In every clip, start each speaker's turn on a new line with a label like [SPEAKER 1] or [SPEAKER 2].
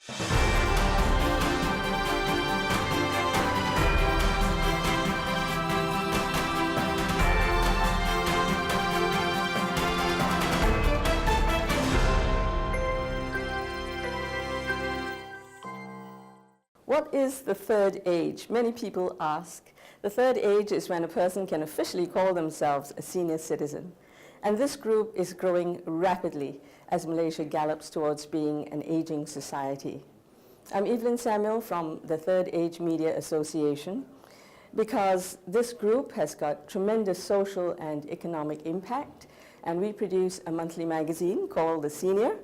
[SPEAKER 1] What is the third age? Many people ask. The third age is when a person can officially call themselves a senior citizen. And this group is growing rapidly as Malaysia gallops towards being an aging society. I'm Evelyn Samuel from the Third Age Media Association. Because this group has got tremendous social and economic impact, and we produce a monthly magazine called The Senior.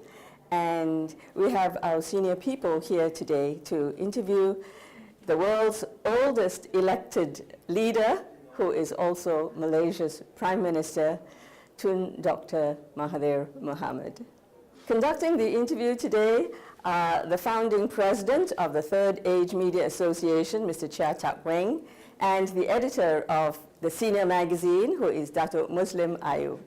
[SPEAKER 1] And we have our senior people here today to interview the world's oldest elected leader, who is also Malaysia's Prime Minister, Tun Dr Mahathir Mohamad. Conducting the interview today are the founding president of the Third Age Media Association, Mr. Chia Tak Weng, and the editor of The Senior magazine, who is Datuk Muslim Ayu.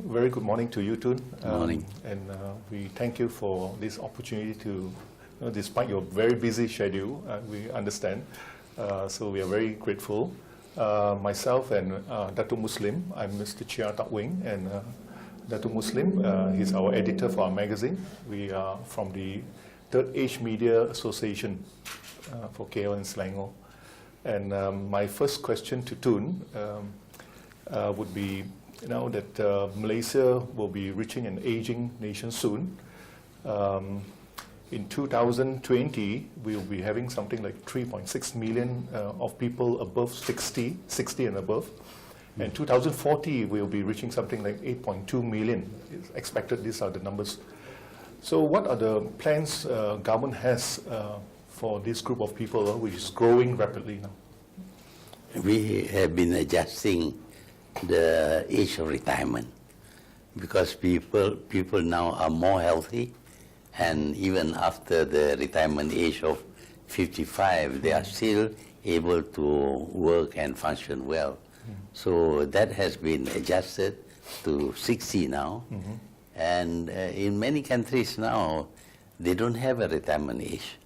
[SPEAKER 2] Very good morning to you, Tun.
[SPEAKER 3] Good morning.
[SPEAKER 2] And we thank you for this opportunity to, despite your very busy schedule, we understand. So we are very grateful. Myself and Datuk Muslim, I'm Mr. Chia Tak Weng, and Datuk Muslim, he's our editor for our magazine. We are from the Third Age Media Association for KL and Selangor. And my first question to Tun would be, that Malaysia will be reaching an aging nation soon. In 2020, we will be having something like 3.6 million of people above 60 and above. And 2040, we will be reaching something like 8.2 million. It's expected, these are the numbers. So what are the plans government has for this group of people which is growing rapidly now?
[SPEAKER 3] We have been adjusting the age of retirement because people now are more healthy, and even after the retirement age of 55, they are still able to work and function well. So that has been adjusted to 60 now. And in many countries now, they don't have a retirement age.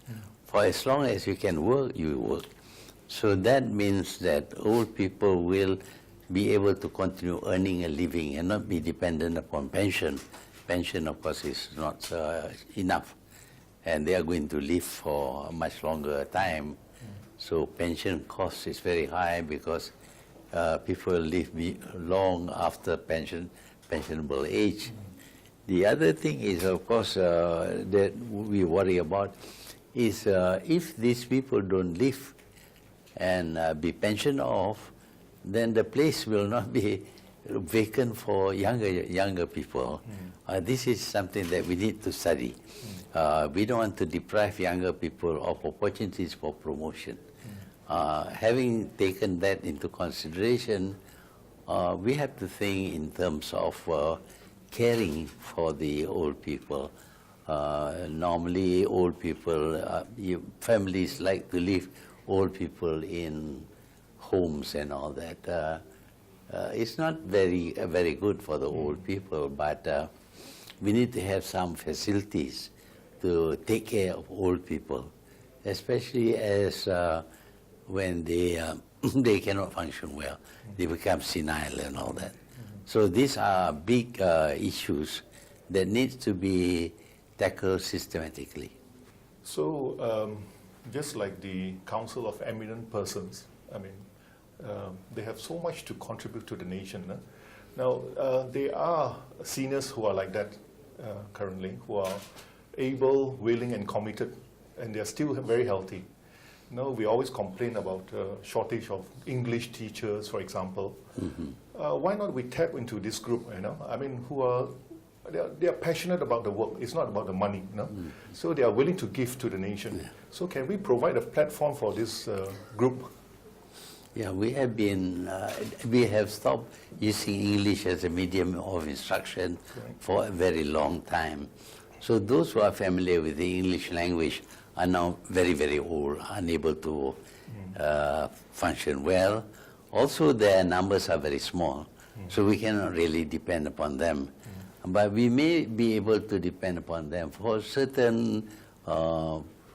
[SPEAKER 3] For as long as you can work, you work. So that means that old people will be able to continue earning a living and not be dependent upon pension. Pension, of course, is not enough, and they are going to live for a much longer time. So pension cost is very high because people live long after pensionable age. The other thing is, of course, that we worry about is if these people don't live and be pensioned off, then the place will not be vacant for younger people. This is something that we need to study. We don't want to deprive younger people of opportunities for promotion. Having taken that into consideration, we have to think in terms of caring for the old people. Normally, old people, families like to leave old people in homes and all that. It's not very good for the old people, but we need to have some facilities to take care of old people, especially as when they cannot function well, they become senile and all that. So these are big issues that need to be tackled systematically.
[SPEAKER 2] So just like the Council of Eminent Persons, I mean, they have so much to contribute to the nation. Now, there are seniors who are like that currently, who are able, willing, and committed, and they are still very healthy. No, we always complain about shortage of English teachers, for example. Why not we tap into this group? I mean, who are they are passionate about the work. It's not about the money. So they are willing to give to the nation.
[SPEAKER 3] Yeah.
[SPEAKER 2] So can we provide a platform for this group?
[SPEAKER 3] Yeah, we have stopped using English as a medium of instruction for a very long time. So those who are familiar with the English language are now very, very old, unable to function well. Also, their numbers are very small, so we cannot really depend upon them. But we may be able to depend upon them for certain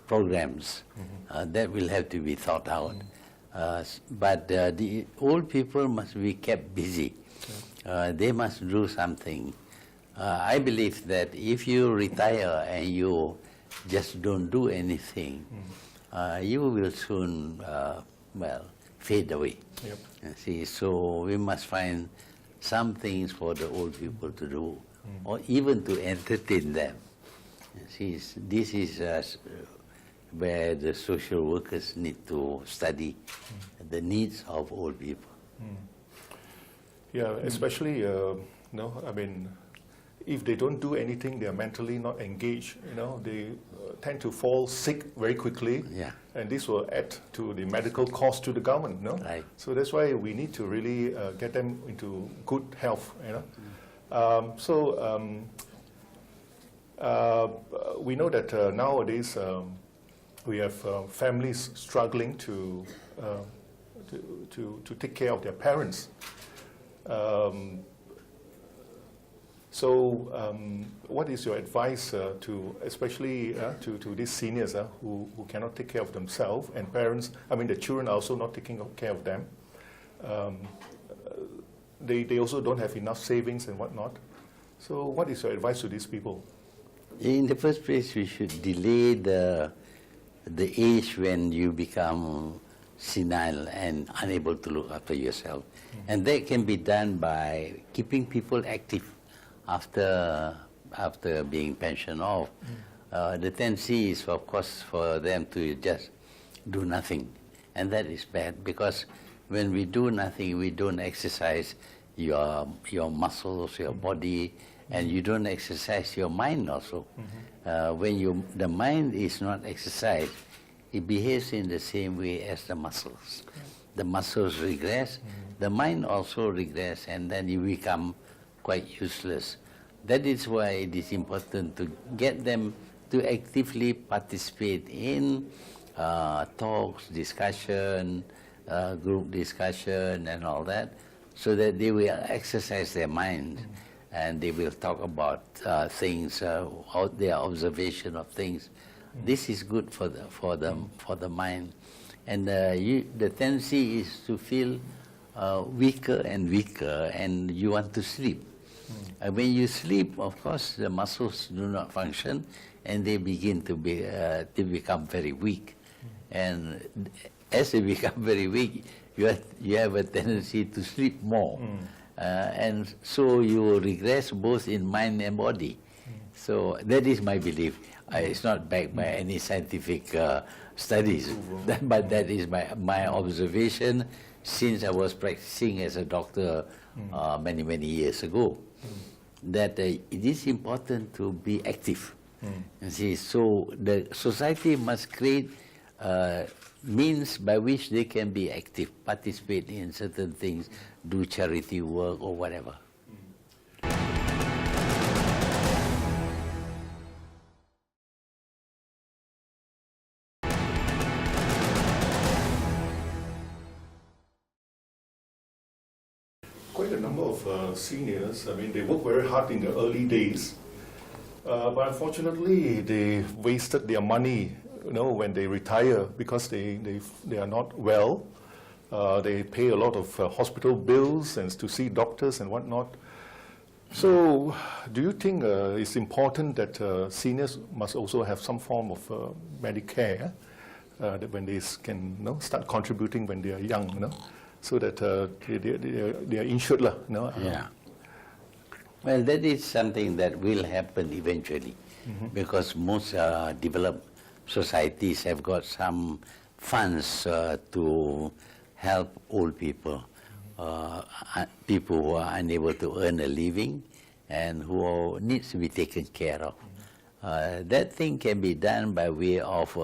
[SPEAKER 3] programs that will have to be thought out. But the old people must be kept busy. They must do something. I believe that if you retire and you just don't do anything, you will soon, fade away.
[SPEAKER 2] Yep.
[SPEAKER 3] See, so we must find some things for the old people to do, or even to entertain them. See, this is where the social workers need to study the needs of old people.
[SPEAKER 2] Yeah, especially, I mean, if they don't do anything, they are mentally not engaged. They tend to fall sick very quickly, and this will add to the medical cost to the government.
[SPEAKER 3] Right.
[SPEAKER 2] So that's why we need to really get them into good health. We know that nowadays we have families struggling to take care of their parents. What is your advice to, especially to these seniors who cannot take care of themselves, and parents? I mean, the children are also not taking care of them. They also don't have enough savings and whatnot. So, what is your advice to these people?
[SPEAKER 3] In the first place, we should delay the age when you become senile and unable to look after yourself, and that can be done by keeping people active after being pensioned off. The tendency is, of course, for them to just do nothing, and that is bad, because when we do nothing, we don't exercise your muscles, your body, and you don't exercise your mind also. When the mind is not exercised, it behaves in the same way as the muscles. The muscles regress, the mind also regress, and then you become quite useless. That is why it is important to get them to actively participate in talks, discussion, group discussion and all that, so that they will exercise their mind and they will talk about things, their observation of things. This is good for the mind. And the tendency is to feel weaker and weaker, and you want to sleep. When you sleep, of course, the muscles do not function, and they begin to become very weak. And as they become very weak, you have a tendency to sleep more. And so you regress both in mind and body. So that is my belief. It's not backed by any scientific studies, but that is my observation since I was practicing as a doctor many, many years ago. That it is important to be active. You see, so the society must create means by which they can be active, participate in certain things, do charity work or whatever.
[SPEAKER 2] Quite a number of seniors, I mean, they work very hard in the early days, but unfortunately they wasted their money, when they retire, because they are not well. They pay a lot of hospital bills and to see doctors and whatnot. So do you think it's important that seniors must also have some form of Medicare, that when they can start contributing when they are young, so that they are insured?
[SPEAKER 3] Yeah. Well, that is something that will happen eventually, because most developed societies have got some funds to help old people, people who are unable to earn a living and who needs to be taken care of. That thing can be done by way of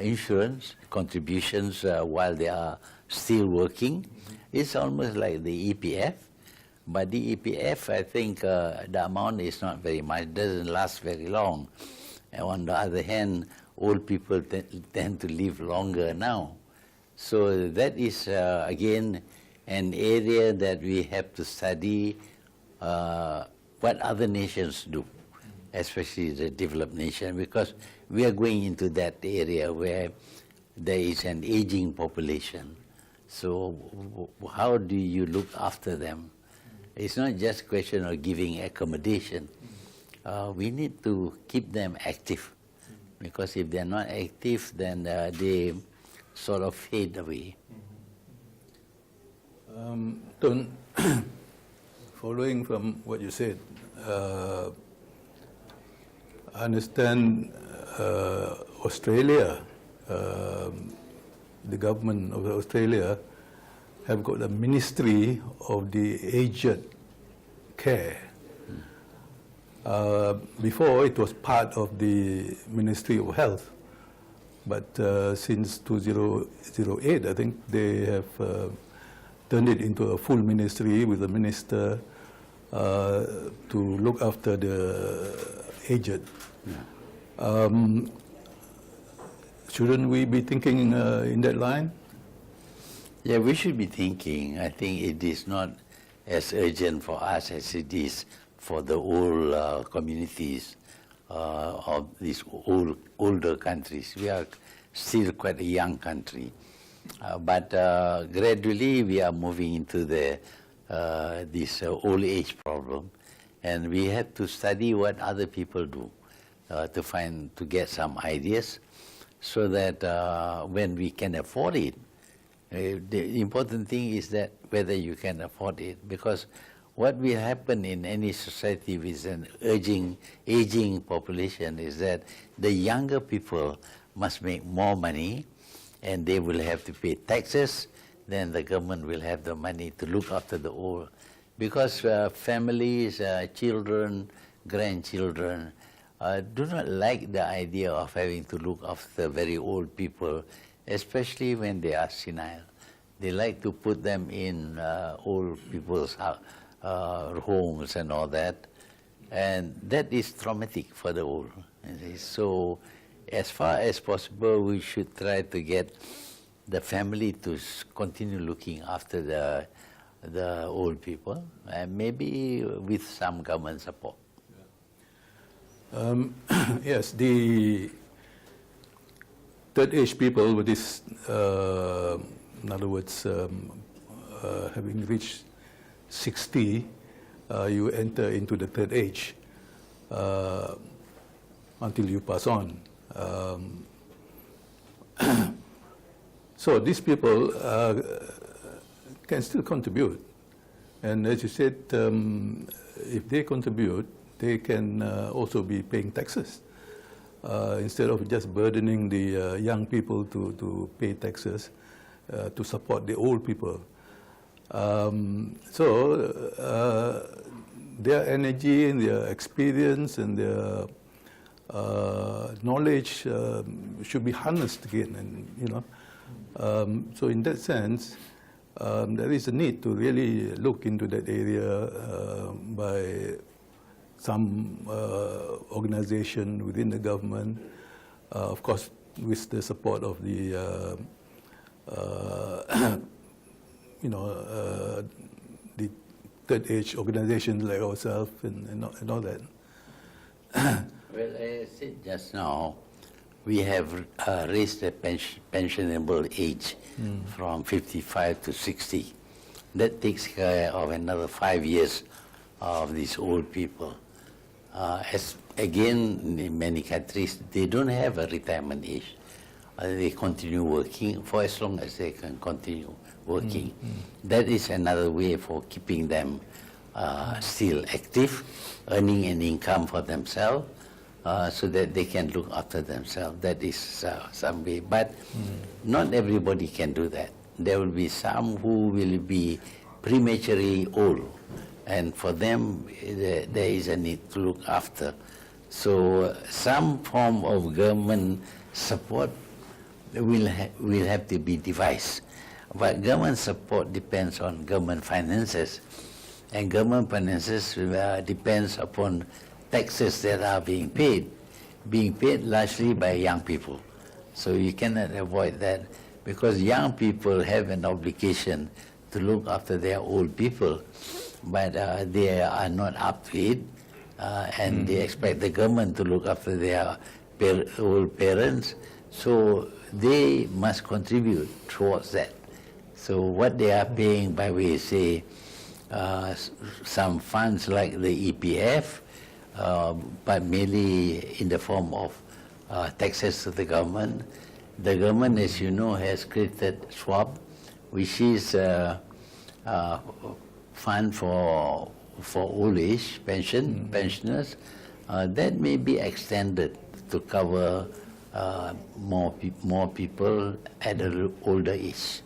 [SPEAKER 3] insurance contributions while they are still working. It's almost like the EPF, but the EPF, I think the amount is not very much, doesn't last very long. And on the other hand, old people tend to live longer now. So that is, again, an area that we have to study what other nations do, especially the developed nation, because we are going into that area where there is an aging population. So how do you look after them? It's not just a question of giving accommodation. We need to keep them active, because if they're not active, then they sort of fade away.
[SPEAKER 4] Tun, following from what you said, I understand Australia, the government of Australia have got a Ministry of the Aged Care. Before it was part of the Ministry of Health, but since 2008, I think they have turned it into a full ministry with a minister to look after the aged. Shouldn't we be thinking in that line?
[SPEAKER 3] Yeah, we should be thinking. I think it is not as urgent for us as it is for the old communities of these older countries. We are still quite a young country. But gradually we are moving into this old age problem, and we have to study what other people do to get some ideas, so that when we can afford it, the important thing is that whether you can afford it, because what will happen in any society with an aging population is that the younger people must make more money, and they will have to pay taxes. Then the government will have the money to look after the old. Because families, children, grandchildren do not like the idea of having to look after very old people, especially when they are senile. They like to put them in old people's homes and all that. And that is traumatic for the old. So as far as possible, we should try to get the family to continue looking after the old people, and maybe with some government support.
[SPEAKER 4] Yes, the third age people with this, in other words, having reached 60, you enter into the third age until you pass on. So these people can still contribute, and as you said, if they contribute, they can also be paying taxes instead of just burdening the young people to pay taxes to support the old people. So their energy and their experience and their knowledge should be harnessed again, and so in that sense, there is a need to really look into that area by some organization within the government, of course, with the support of the the third age organizations like ourselves and all that.
[SPEAKER 3] Well, I said just now, we have raised the pensionable age from 55 to 60. That takes care of another 5 years of these old people. As again, in many countries, they don't have a retirement age. They continue working for as long as they can continue working. That is another way for keeping them still active, earning an income for themselves, so that they can look after themselves. That is some way. But not everybody can do that. There will be some who will be prematurely old, and for them there is a need to look after. So some form of government support will have to be devised. But government support depends on government finances, and government finances depends upon taxes that are being paid largely by young people. So you cannot avoid that, because young people have an obligation to look after their old people, but they are not up to it, and they expect the government to look after their old parents, so they must contribute towards that. So what they are paying by way, say, some funds like the EPF, but mainly in the form of taxes to the government. The government, as you know, has created SWAP, which is a fund for old age pensioners. That may be extended to cover more people at an older age.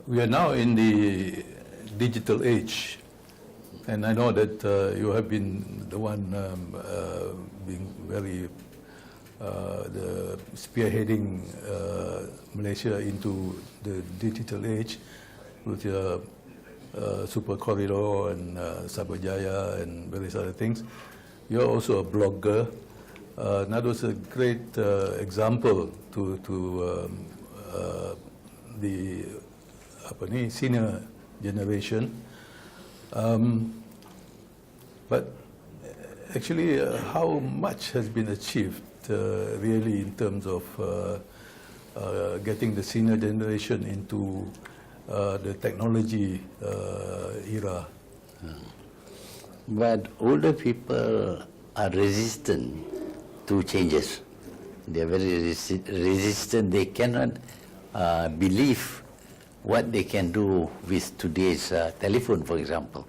[SPEAKER 4] We are now in the digital age, and I know that you have been the one being very spearheading Malaysia into the digital age with your Super Corridor and Sabajaya and various other things. You're also a blogger. That was a great example to the senior generation. But actually, how much has been achieved really in terms of getting the senior generation into the technology era?
[SPEAKER 3] But older people are resistant to changes. They are very resistant. They cannot believe what they can do with today's telephone, for example.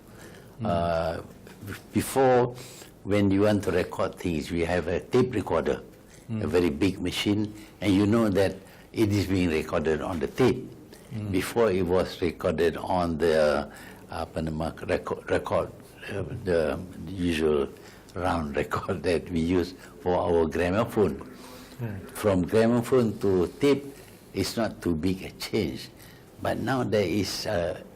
[SPEAKER 3] Before, when you want to record things, we have a tape recorder, a very big machine, and you know that it is being recorded on the tape. Before, it was recorded on the the usual round record that we use for our gramophone. From gramophone to tape, it's not too big a change. But now there is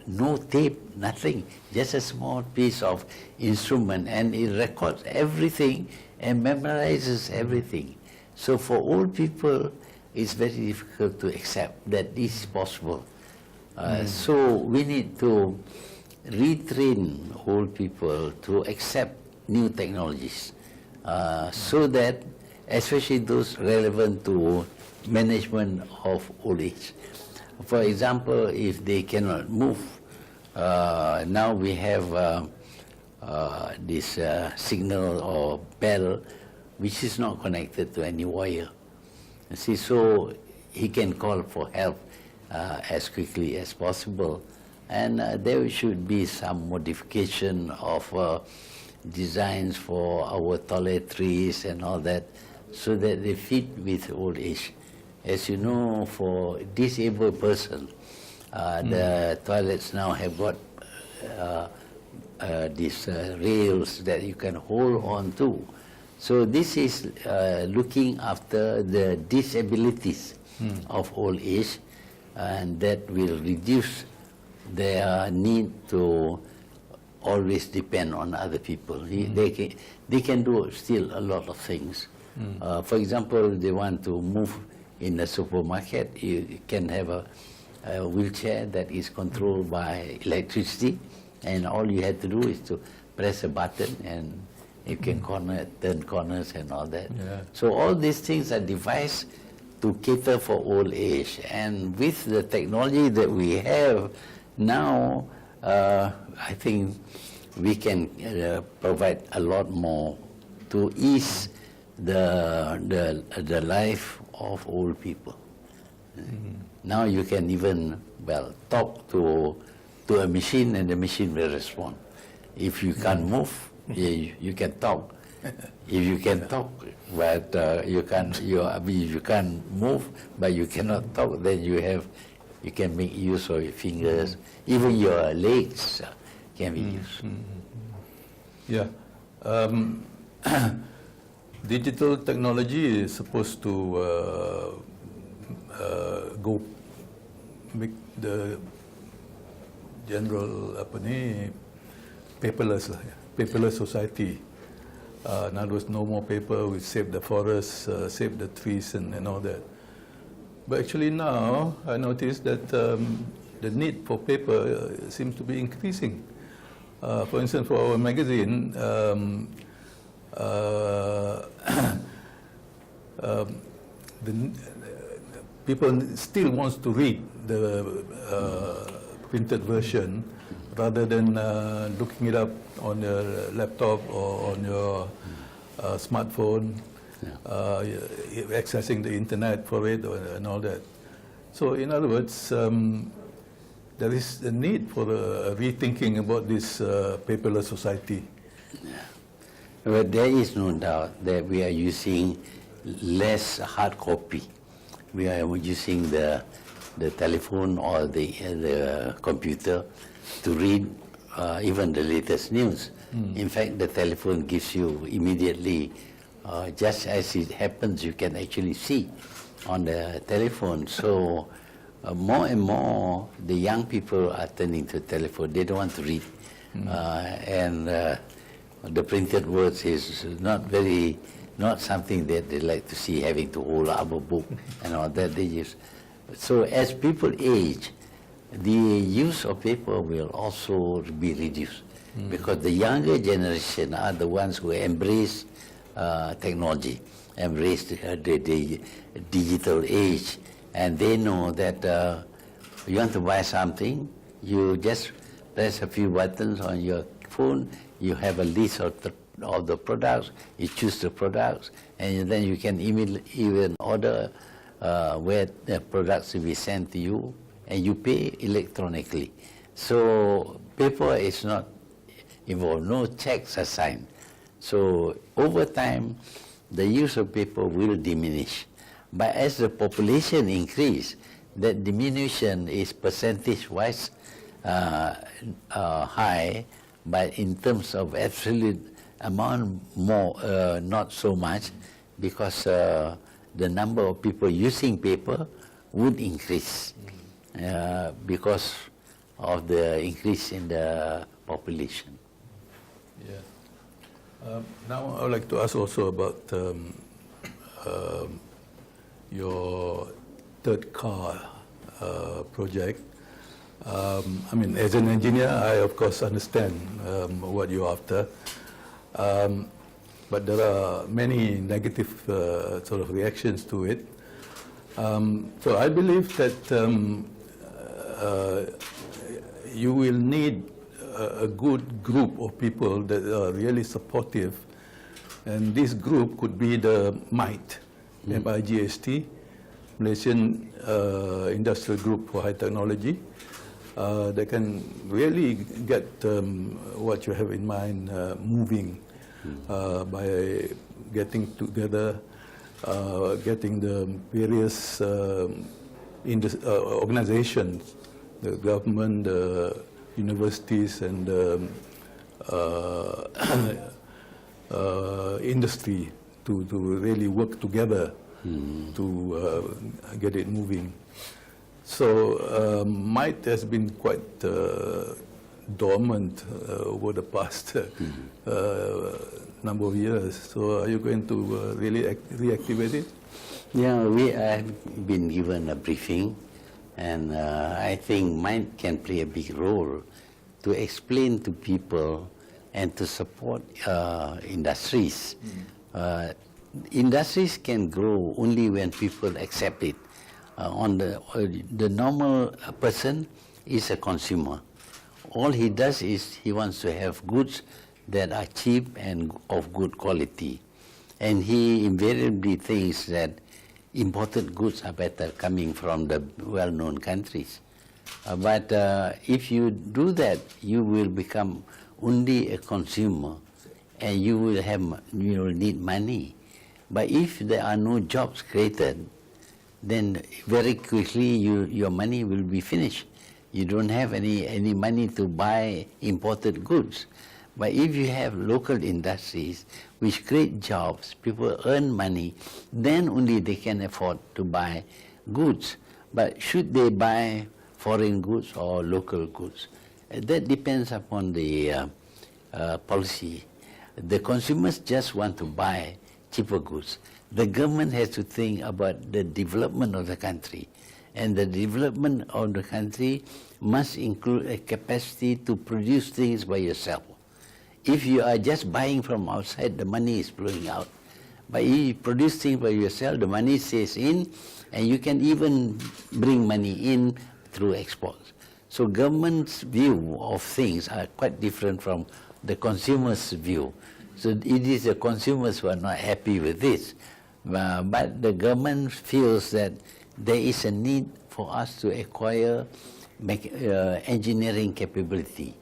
[SPEAKER 3] no tape, nothing, just a small piece of instrument, and it records everything and memorizes everything. So for old people, it's very difficult to accept that this is possible. So we need to retrain old people to accept new technologies, so that, especially those relevant to management of old age. For example, if they cannot move, now we have this signal or bell which is not connected to any wire. You see, so he can call for help as quickly as possible. And there should be some modification of designs for our toiletries and all that, so that they fit with old age. As you know, for disabled person, the toilets now have got these rails that you can hold on to. So this is looking after the disabilities of old age, and that will reduce their need to always depend on other people. They can do still a lot of things. For example, they want to move in the supermarket, you can have a wheelchair that is controlled by electricity, and all you have to do is to press a button and you can turn corners and all that.
[SPEAKER 4] Yeah.
[SPEAKER 3] So all these things are devised to cater for old age. And with the technology that we have now, I think we can provide a lot more to ease the life of old people. Now you can even, talk to a machine and the machine will respond. If you can't move, you can talk. If you can talk, but you can't move, but you cannot talk, then you can make use of your fingers. Even your legs can be used.
[SPEAKER 4] Yeah. Digital technology is supposed to go make the general paperless society. In other words, no more paper. We save the forests, save the trees, and all that. But actually now, I noticed that the need for paper seems to be increasing. For instance, for our magazine, people still wants to read the printed version rather than looking it up on your laptop or on your smartphone, accessing the internet for it and all that. So in other words, there is a need for rethinking about this paperless society.
[SPEAKER 3] But there is no doubt that we are using less hard copy. We are using the telephone or the computer to read even the latest news. In fact, the telephone gives you immediately, just as it happens, you can actually see on the telephone. So more and more, the young people are turning to telephone. They don't want to read. And the printed words is not something that they like to see, having to hold up a book and all that. They just, so as people age, the use of paper will also be reduced because the younger generation are the ones who embrace technology, embrace the digital age, and they know that you want to buy something, you just press a few buttons on your phone, you have a list of the products, you choose the products, and then you can even order where the products will be sent to you, and you pay electronically. So paper is not involved, no checks are signed. So over time, the use of paper will diminish. But as the population increase, that diminution is percentage-wise high, but in terms of absolute amount, more, not so much, because the number of people using paper would increase because of the increase in the population.
[SPEAKER 4] Yeah. Now I would like to ask also about your third car project. I mean, as an engineer, I of course understand what you're after, but there are many negative sort of reactions to it. So I believe that you will need a good group of people that are really supportive, and this group could be the MIGT, M-I-G-S-T, Malaysian Industrial Group for High Technology. They can really get what you have in mind moving by getting together, getting the various organizations, the government, the universities, and industry to really work together to get it moving. So MIGT has been quite dormant over the past number of years. So are you going to really reactivate it?
[SPEAKER 3] Yeah, we have been given a briefing, and I think MIGT can play a big role to explain to people and to support industries. Industries can grow only when people accept it. The normal person is a consumer. All he does is he wants to have goods that are cheap and of good quality. And he invariably thinks that imported goods are better coming from the well-known countries. But if you do that, you will become only a consumer, and you will need money. But if there are no jobs created, then very quickly your money will be finished. You don't have any money to buy imported goods. But if you have local industries which create jobs, people earn money, then only they can afford to buy goods. But should they buy foreign goods or local goods? That depends upon the policy. The consumers just want to buy cheaper goods. The government has to think about the development of the country. And the development of the country must include a capacity to produce things by yourself. If you are just buying from outside, the money is flowing out. But if you produce things by yourself, the money stays in, and you can even bring money in through exports. So government's view of things are quite different from the consumer's view. So it is the consumers who are not happy with this. But the government feels that there is a need for us to acquire engineering capability.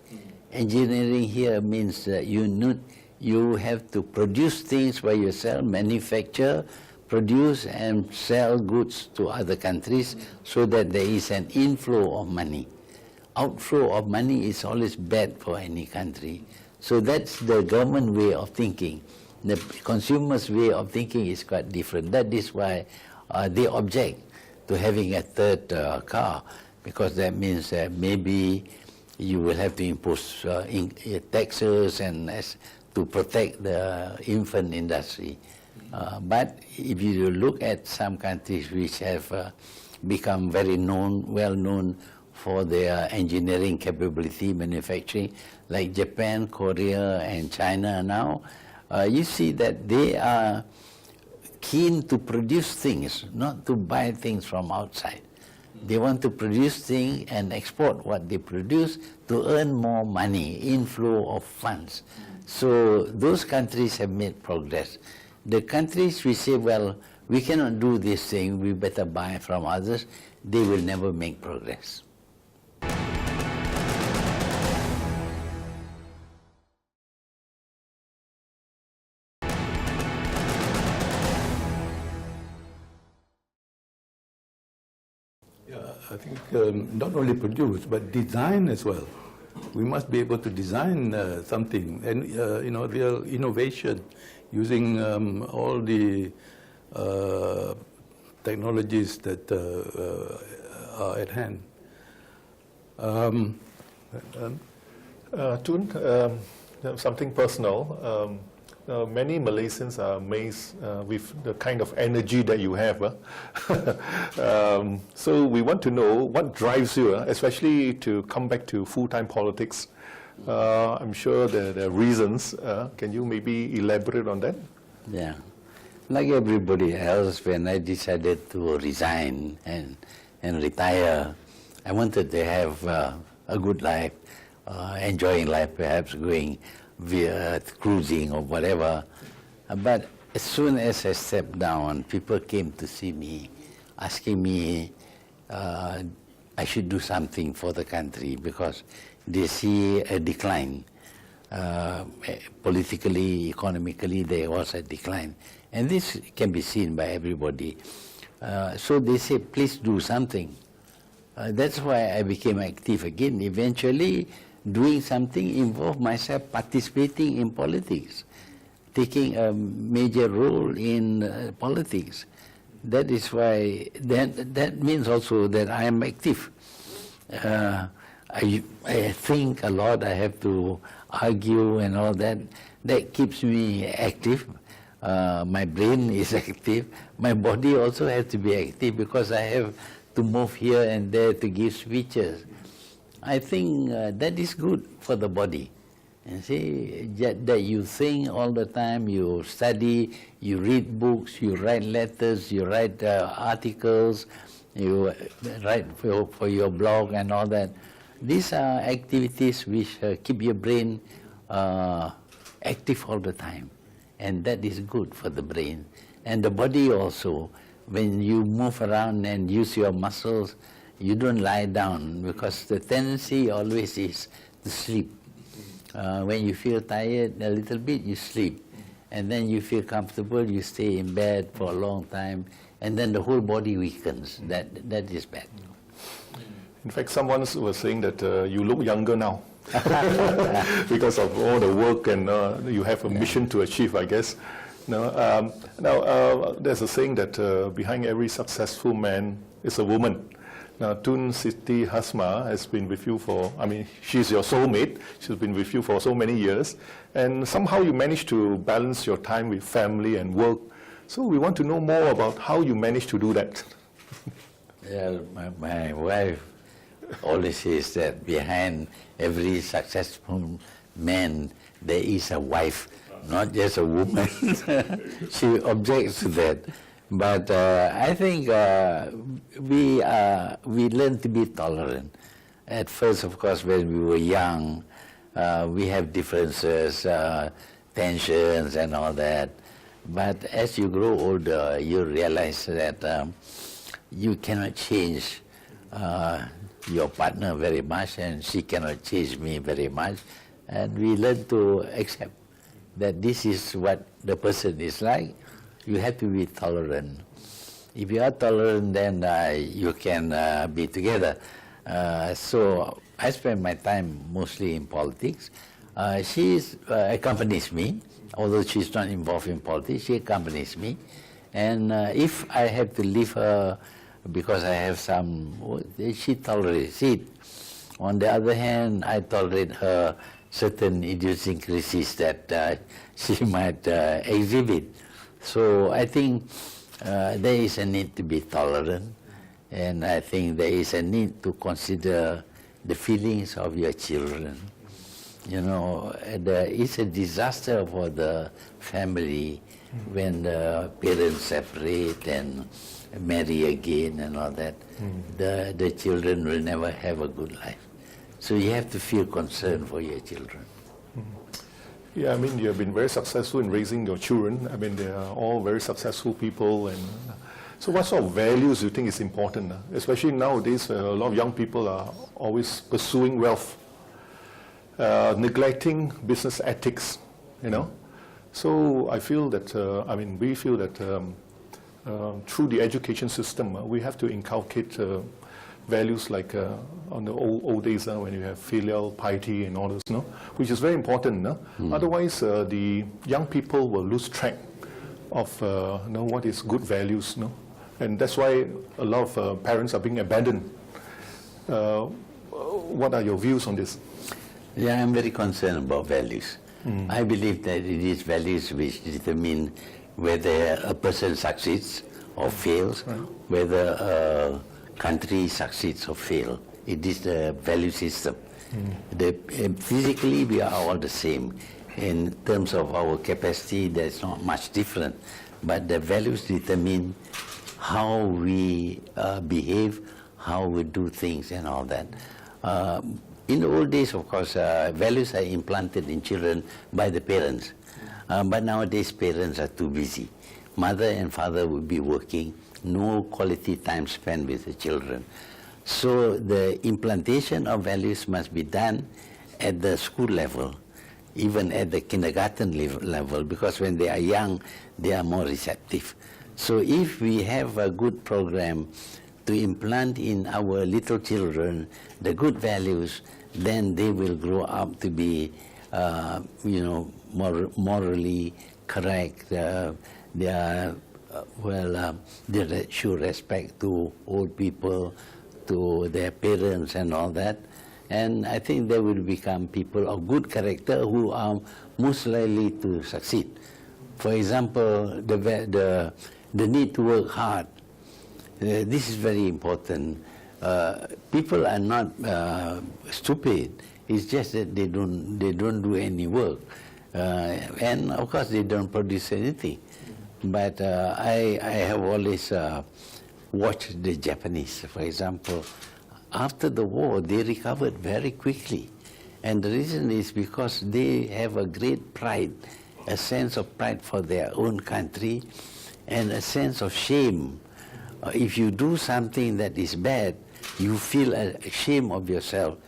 [SPEAKER 3] Engineering here means that you have to produce things by yourself, manufacture, produce and sell goods to other countries so that there is an inflow of money. Outflow of money is always bad for any country. So that's the government way of thinking. The consumer's way of thinking is quite different. That is why they object to having a third car, because that means that maybe you will have to impose taxes and to protect the infant industry. But if you look at some countries which have become very well known for their engineering capability, manufacturing, like Japan, Korea, and China now, you see that they are keen to produce things, not to buy things from outside. They want to produce things and export what they produce to earn more money, inflow of funds. So those countries have made progress. The countries we say, well, we cannot do this thing, we better buy from others, they will never make progress.
[SPEAKER 4] I think not only produce, but design as well. We must be able to design something, and real innovation using all the technologies that are at hand.
[SPEAKER 2] Tun, something personal. Many Malaysians are amazed with the kind of energy that you have. So we want to know what drives you, especially to come back to full-time politics. I'm sure there are reasons. Can you maybe elaborate on that?
[SPEAKER 3] Yeah. Like everybody else, when I decided to resign and retire, I wanted to have a good life, enjoying life, perhaps going via cruising or whatever. But as soon as I stepped down, people came to see me, asking me I should do something for the country because they see a decline. Politically, economically, there was a decline. And this can be seen by everybody. So they say, please do something. That's why I became active again. Eventually, doing something involved myself participating in politics, taking a major role in politics. That is why, that means also that I am active. I think a lot, I have to argue and all that. That keeps me active. My brain is active. My body also has to be active because I have to move here and there to give speeches. I think that is good for the body. And see, that you think all the time, you study, you read books, you write letters, you write articles, you write for your blog and all that. These are activities which keep your brain active all the time, and that is good for the brain. And the body also, when you move around and use your muscles, you don't lie down, because the tendency always is to sleep. When you feel tired a little bit, you sleep. And then you feel comfortable, you stay in bed for a long time, and then the whole body weakens. That is bad.
[SPEAKER 2] In fact, someone was saying that you look younger now because of all the work, and you have a mission to achieve, I guess. Now, there's a saying that behind every successful man is a woman. Now, Tun Siti Hasma has been with you for, she's your soulmate. She's been with you for so many years. And somehow you managed to balance your time with family and work. So we want to know more about how you managed to do that.
[SPEAKER 3] Yeah, my wife always says that behind every successful man, there is a wife, not just a woman. She objects to that. But I think we learn to be tolerant. At first, of course, when we were young, we have differences, tensions and all that. But as you grow older, you realize that you cannot change your partner very much, and she cannot change me very much. And we learn to accept that this is what the person is like. You have to be tolerant. If you are tolerant, then you can be together. So I spend my time mostly in politics. She accompanies me, although she's not involved in politics. She accompanies me, and if I have to leave her because I have some, she tolerates it. On the other hand, I tolerate her certain idiosyncrasies that she might exhibit. So I think there is a need to be tolerant, and I think there is a need to consider the feelings of your children. You know, it's a disaster for the family when the parents separate and marry again and all that. The children will never have a good life. So you have to feel concerned for your children.
[SPEAKER 2] Yeah, you have been very successful in raising your children. They are all very successful people. And so what sort of values do you think is important? Especially nowadays, a lot of young people are always pursuing wealth, neglecting business ethics, So I feel that, we feel that through the education system, we have to inculcate values like on the old days when you have filial piety and all this, which is very important. Otherwise, the young people will lose track of what is good values. And that's why a lot of parents are being abandoned. What are your views on this?
[SPEAKER 3] Yeah, I'm very concerned about values. I believe that it is values which determine whether a person succeeds or fails, whether a country succeeds or fails. It is the value system. Physically, we are all the same. In terms of our capacity, there's not much different. But the values determine how we behave, how we do things and all that. In the old days, of course, values are implanted in children by the parents. But nowadays, parents are too busy. Mother and father will be working, no quality time spent with the children. So the implantation of values must be done at the school level, even at the kindergarten level, because when they are young, they are more receptive. So if we have a good program to implant in our little children the good values, then they will grow up to be, morally correct. They show respect to old people, to their parents and all that. And I think they will become people of good character who are most likely to succeed. For example, the need to work hard. This is very important. People are not stupid. It's just that they don't do any work, and of course they don't produce anything. But I have always watched the Japanese, for example. After the war, they recovered very quickly, And the reason is because they have a great pride, a sense of pride for their own country, and a sense of shame. If you do something that is bad, you feel ashamed of yourself,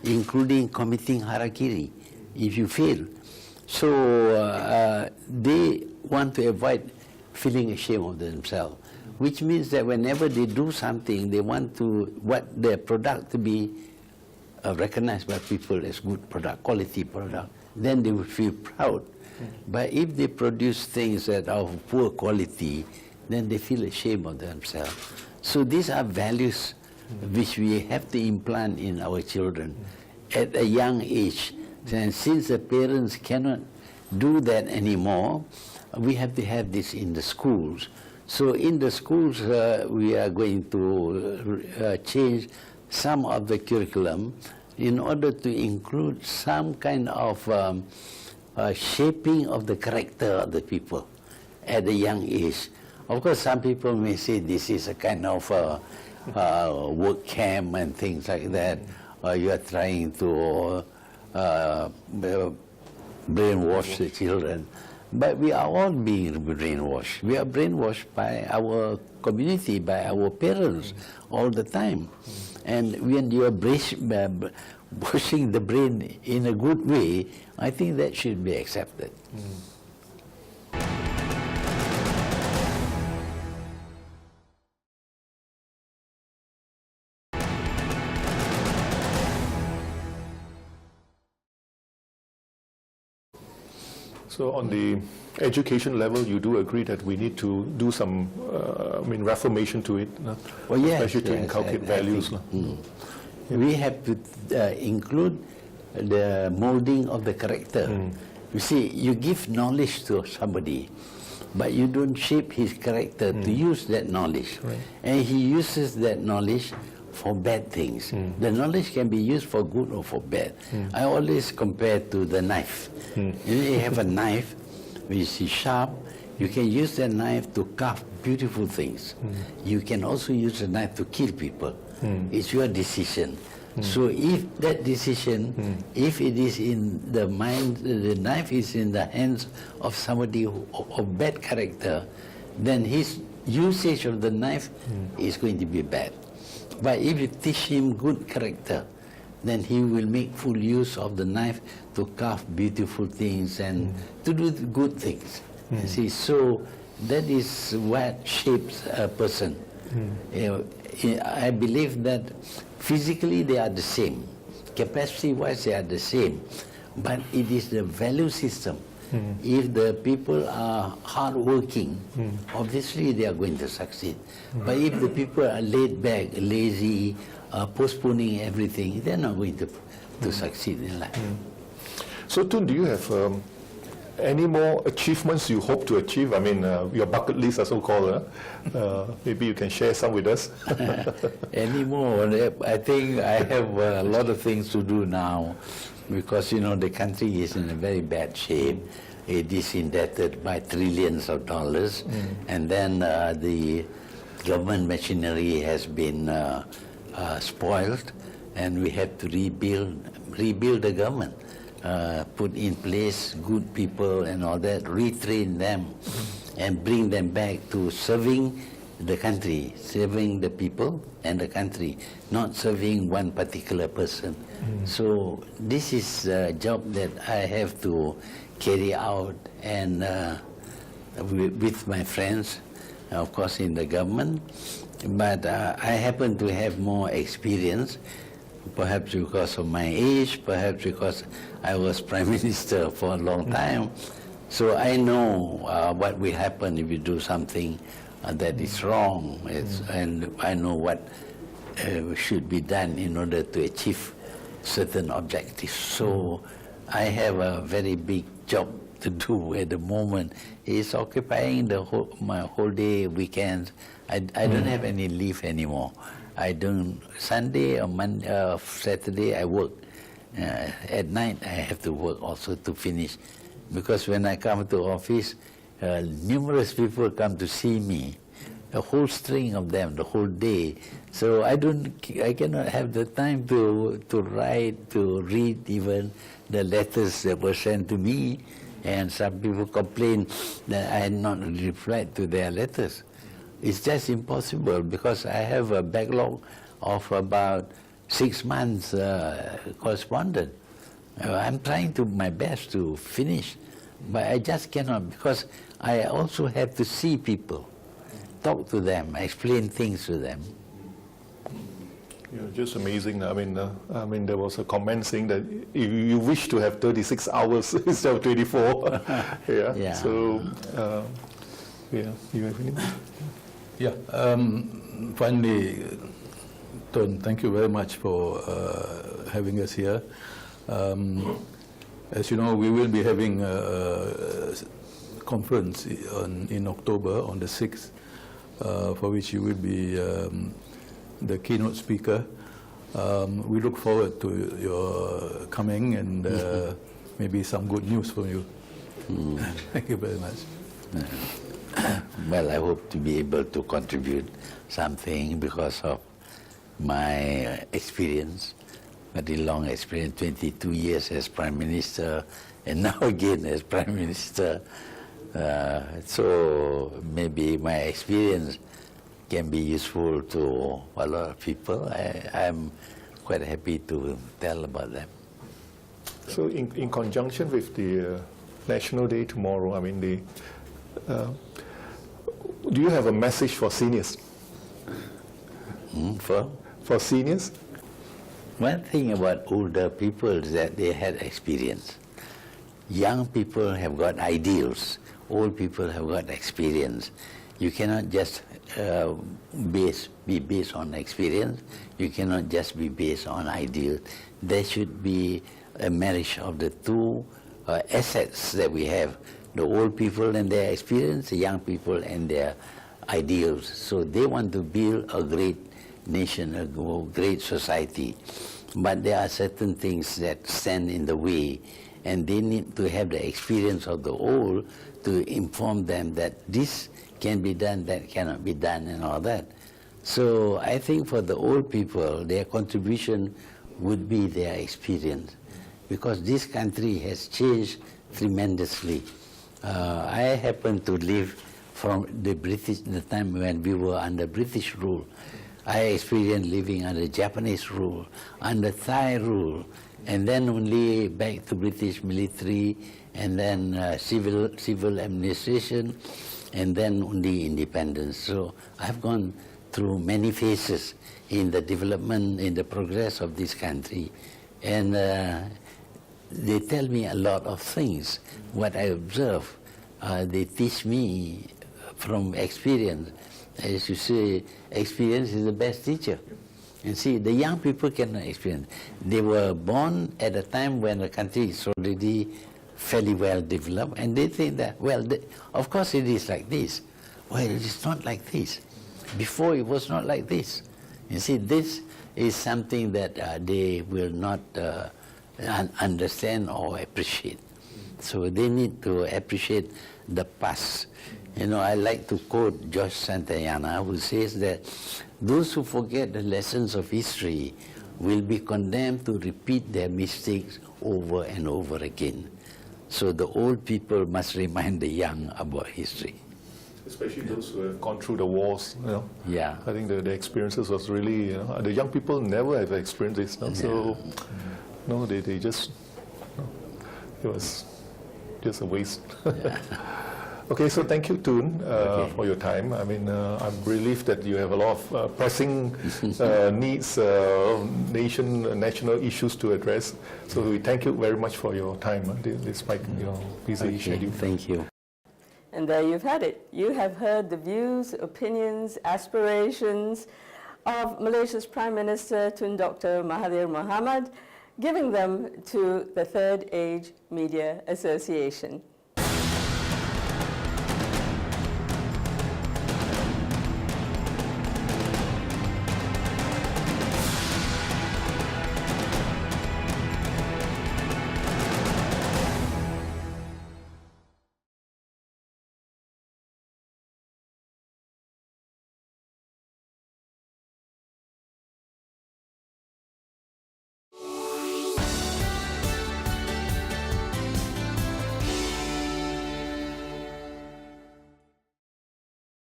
[SPEAKER 3] including committing harakiri, if you fail. So they want to avoid feeling ashamed of themselves, which means that whenever they do something, they want their product to be recognized by people as good product, quality product. Then they will feel proud. But if they produce things that are of poor quality, then they feel ashamed of themselves. So these are values which we have to implant in our children at a young age. And since the parents cannot do that anymore, we have to have this in the schools. So in the schools, we are going to change some of the curriculum in order to include some kind of shaping of the character of the people at a young age. Of course, some people may say this is a kind of work camp and things like that, or you are trying to brainwash the children. But we are all being brainwashed. We are brainwashed by our community, by our parents all the time. And when you are washing the brain in a good way, I think that should be accepted.
[SPEAKER 2] So on the education level, you do agree that we need to do some, reformation to it,
[SPEAKER 3] Well, yes,
[SPEAKER 2] especially to inculcate values.
[SPEAKER 3] We have to include the molding of the character. You see, you give knowledge to somebody, but you don't shape his character to use that knowledge.
[SPEAKER 2] Right.
[SPEAKER 3] And he uses that knowledge for bad things. The knowledge can be used for good or for bad. I always compare to the knife. You have a knife which is sharp. You can use that knife to carve beautiful things. You can also use the knife to kill people. It's your decision. So if that decision, if it is in the mind, the knife is in the hands of somebody of bad character, then his usage of the knife is going to be bad. But if you teach him good character, then he will make full use of the knife to carve beautiful things and to do good things. You see, so that is what shapes a person. I believe that physically they are the same, capacity-wise they are the same, but it is the value system. If the people are hardworking, obviously they are going to succeed. But if the people are laid back, lazy, postponing everything, they're not going to succeed in life.
[SPEAKER 2] So Tun, do you have any more achievements you hope to achieve? I mean, your bucket list, as so-called. Maybe you can share some with us.
[SPEAKER 3] Any more? I think I have a lot of things to do now, because the country is in a very bad shape. It is indebted by trillions of dollars, and then the government machinery has been spoiled, and we have to rebuild the government, put in place good people and all that, retrain them, and bring them back to serving the country, serving the people and the country, not serving one particular person. So this is a job that I have to carry out, and with my friends, of course, in the government. But I happen to have more experience, perhaps because of my age, perhaps because I was Prime Minister for a long time. So I know what will happen if you do something that is wrong, and I know what should be done in order to achieve certain objectives. So I have a very big job to do at the moment. It's occupying my whole day, weekends. I don't have any leave anymore. I don't. Sunday or Monday, Saturday I work. At night I have to work also to finish, because when I come to office, numerous people come to see me a whole string of them, the whole day. So I cannot have the time to write, to read even the letters that were sent to me. And some people complain that I had not replied to their letters. It's just impossible because I have a backlog of about 6 months correspondence. I'm trying my best to finish, but I just cannot because I also have to see people, talk to them, explain things to them.
[SPEAKER 2] Yeah, just amazing. I mean, there was a comment saying that you wish to have 36 hours instead of 24. Yeah. So, yeah, you have any?
[SPEAKER 4] Yeah. Finally, Tun, thank you very much for having us here. As you know, we will be having a conference in October on the 6th, for which you will be the keynote speaker. We look forward to your coming and maybe some good news from you. Thank you very much.
[SPEAKER 3] Well, I hope to be able to contribute something because of my experience, very long experience, 22 years as Prime Minister, and now again as Prime Minister. So maybe my experience can be useful to a lot of people. I'm quite happy to tell about them.
[SPEAKER 2] So in conjunction with the National Day tomorrow, I mean, do you have a message for seniors? For seniors?
[SPEAKER 3] One thing about older people is that they had experience. Young people have got ideals. Old people have got experience. You cannot just be based on experience. You cannot just be based on ideals. There should be a marriage of the two assets that we have. The old people and their experience, the young people and their ideals. So they want to build a great nation, a great society. But there are certain things that stand in the way, and they need to have the experience of the old to inform them that this can be done, that cannot be done, and all that. So I think for the old people, their contribution would be their experience, because this country has changed tremendously. I happen to live from the time when we were under British rule. I experienced living under Japanese rule, under Thai rule, and then only back to British military, and then civil administration, and then only independence. So I've gone through many phases in the development, in the progress of this country, and they tell me a lot of things. What I observe, they teach me from experience. As you say, experience is the best teacher. And see, the young people cannot experience. They were born at a time when the country is already fairly well developed, and they think that, well, of course it is like this. Well, it is not like this. Before it was not like this. You see, this is something that they will not understand or appreciate. So they need to appreciate the past. You know, I like to quote George Santayana, who says that those who forget the lessons of history will be condemned to repeat their mistakes over and over again. So the old people must remind the young about history.
[SPEAKER 2] Especially those who have gone through the wars, you know.
[SPEAKER 3] Yeah.
[SPEAKER 2] I think the experiences was really, you know, the young people never have experienced this, no? So, no, they just, it was just a waste.
[SPEAKER 3] Yeah.
[SPEAKER 2] Okay, so thank you, Tun, for your time. I mean, I'm relieved that you have a lot of pressing needs, national issues to address. So we thank you very much for your time, despite your busy schedule.
[SPEAKER 3] Thank you.
[SPEAKER 1] And there you've had it. You have heard the views, opinions, aspirations of Malaysia's Prime Minister Tun Dr Mahathir Mohamad, giving them to the Third Age Media Association.